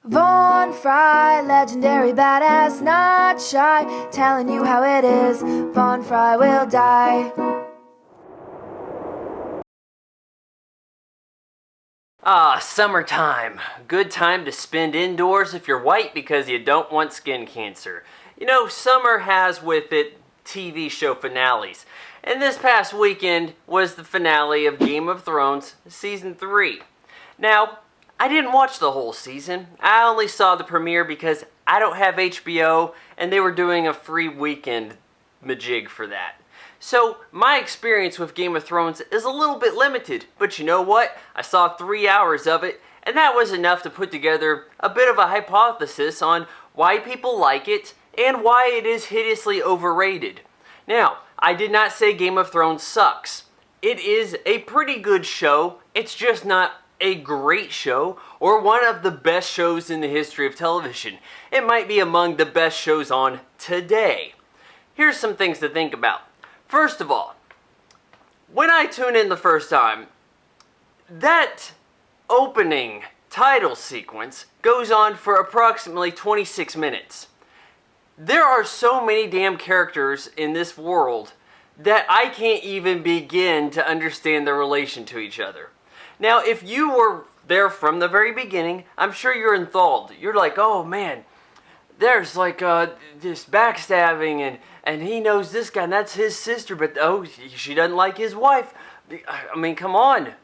Von Fry, legendary badass, not shy, telling you how it is, Von Fry will die. Summertime. Good time to spend indoors if you're white because you don't want skin cancer. You know, summer has with it TV show finales. And this past weekend was the finale of Game of Thrones Season 3. Now, I didn't watch the whole season. I only saw the premiere because I don't have HBO and they were doing a free weekend majig for that. So, my experience with Game of Thrones is a little bit limited, but you know what? I saw 3 hours of it, and that was enough to put together a bit of a hypothesis on why people like it and why it is hideously overrated. Now, I did not say Game of Thrones sucks. It is a pretty good show, it's just not a great show or one of the best shows in the history of television. It might be among the best shows on today. Here's some things to think about. First of all, when I tune in the first time, that opening title sequence goes on for approximately 26 minutes. There are so many damn characters in this world that I can't even begin to understand their relation to each other. Now, if you were there from the very beginning, I'm sure you're enthralled. You're like, oh man, there's like this backstabbing and he knows this guy and that's his sister, but oh, she doesn't like his wife. I mean, come on.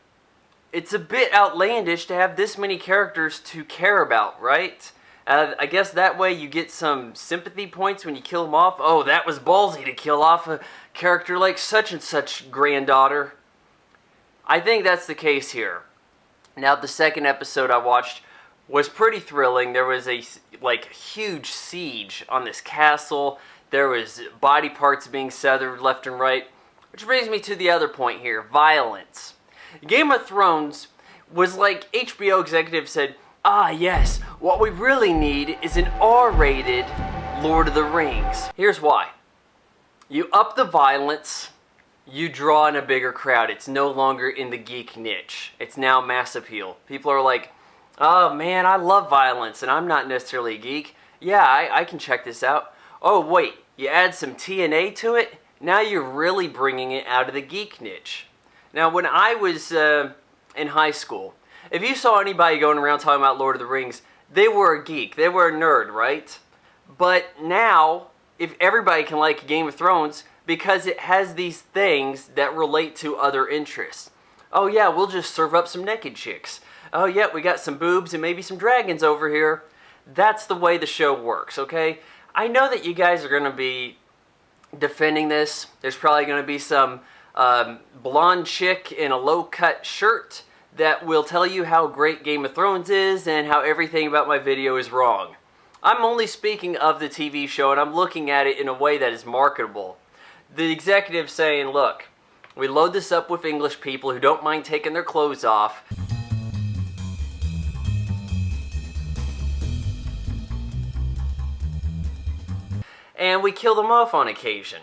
It's a bit outlandish to have this many characters to care about, right? I guess that way you get some sympathy points when you kill them off. Oh, that was ballsy to kill off a character like such and such granddaughter. I think that's the case here. Now, the second episode I watched was pretty thrilling. There was a huge siege on this castle. There was body parts being severed left and right. Which brings me to the other point here, violence. Game of Thrones was like HBO executives said, yes, what we really need is an R-rated Lord of the Rings. Here's why. You up the violence, you draw in a bigger crowd. It's no longer in the geek niche. It's now mass appeal. People are like, oh man, I love violence and I'm not necessarily a geek. Yeah, I can check this out. Oh wait, you add some TNA to it? Now you're really bringing it out of the geek niche. Now when I was in high school, if you saw anybody going around talking about Lord of the Rings, they were a geek. They were a nerd, right? But now, if everybody can like Game of Thrones, because it has these things that relate to other interests. Oh yeah, we'll just serve up some naked chicks. Oh yeah, we got some boobs and maybe some dragons over here. That's the way the show works, okay? I know that you guys are going to be defending this. There's probably going to be some blonde chick in a low-cut shirt that will tell you how great Game of Thrones is and how everything about my video is wrong. I'm only speaking of the TV show and I'm looking at it in a way that is marketable. The executive's saying, look, we load this up with English people who don't mind taking their clothes off. And we kill them off on occasion.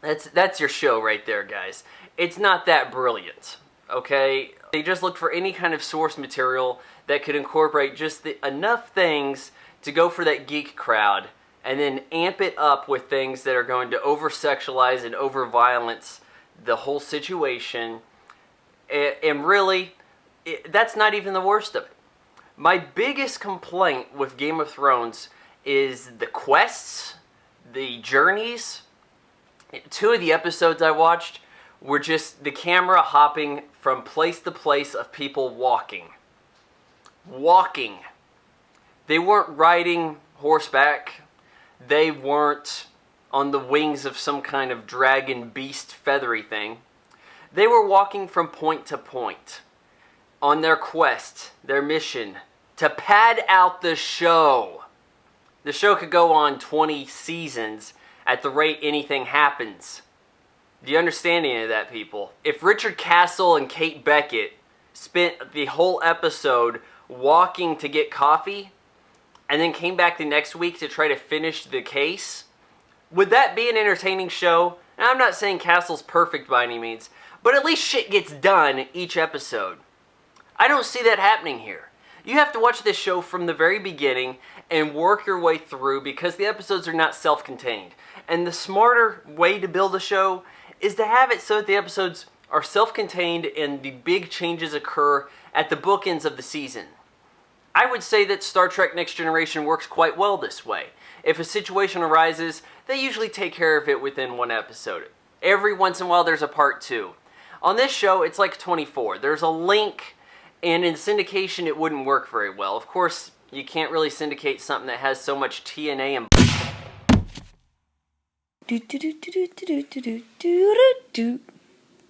That's your show right there, guys. It's not that brilliant, okay? They just looked for any kind of source material that could incorporate just enough things to go for that geek crowd and then amp it up with things that are going to over-sexualize and over-violence the whole situation. And really, that's not even the worst of it. My biggest complaint with Game of Thrones is the quests, the journeys. 2 of the episodes I watched were just the camera hopping from place to place of people walking. Walking. They weren't riding horseback. They weren't on the wings of some kind of dragon beast feathery thing. They were walking from point to point on their quest, their mission, to pad out the show. The show could go on 20 seasons at the rate anything happens. Do you understand any of that, people? If Richard Castle and Kate Beckett spent the whole episode walking to get coffee and then came back the next week to try to finish the case, would that be an entertaining show? And I'm not saying Castle's perfect by any means, but at least shit gets done each episode. I don't see that happening here. You have to watch this show from the very beginning and work your way through because the episodes are not self-contained. And the smarter way to build a show is to have it so that the episodes are self-contained and the big changes occur at the bookends of the season. I would say that Star Trek Next Generation works quite well this way. If a situation arises, they usually take care of it within one episode. Every once in a while there's a part 2. On this show, it's like 24. There's a link, and in syndication it wouldn't work very well. Of course, you can't really syndicate something that has so much TNA and do do do do do do do do do do.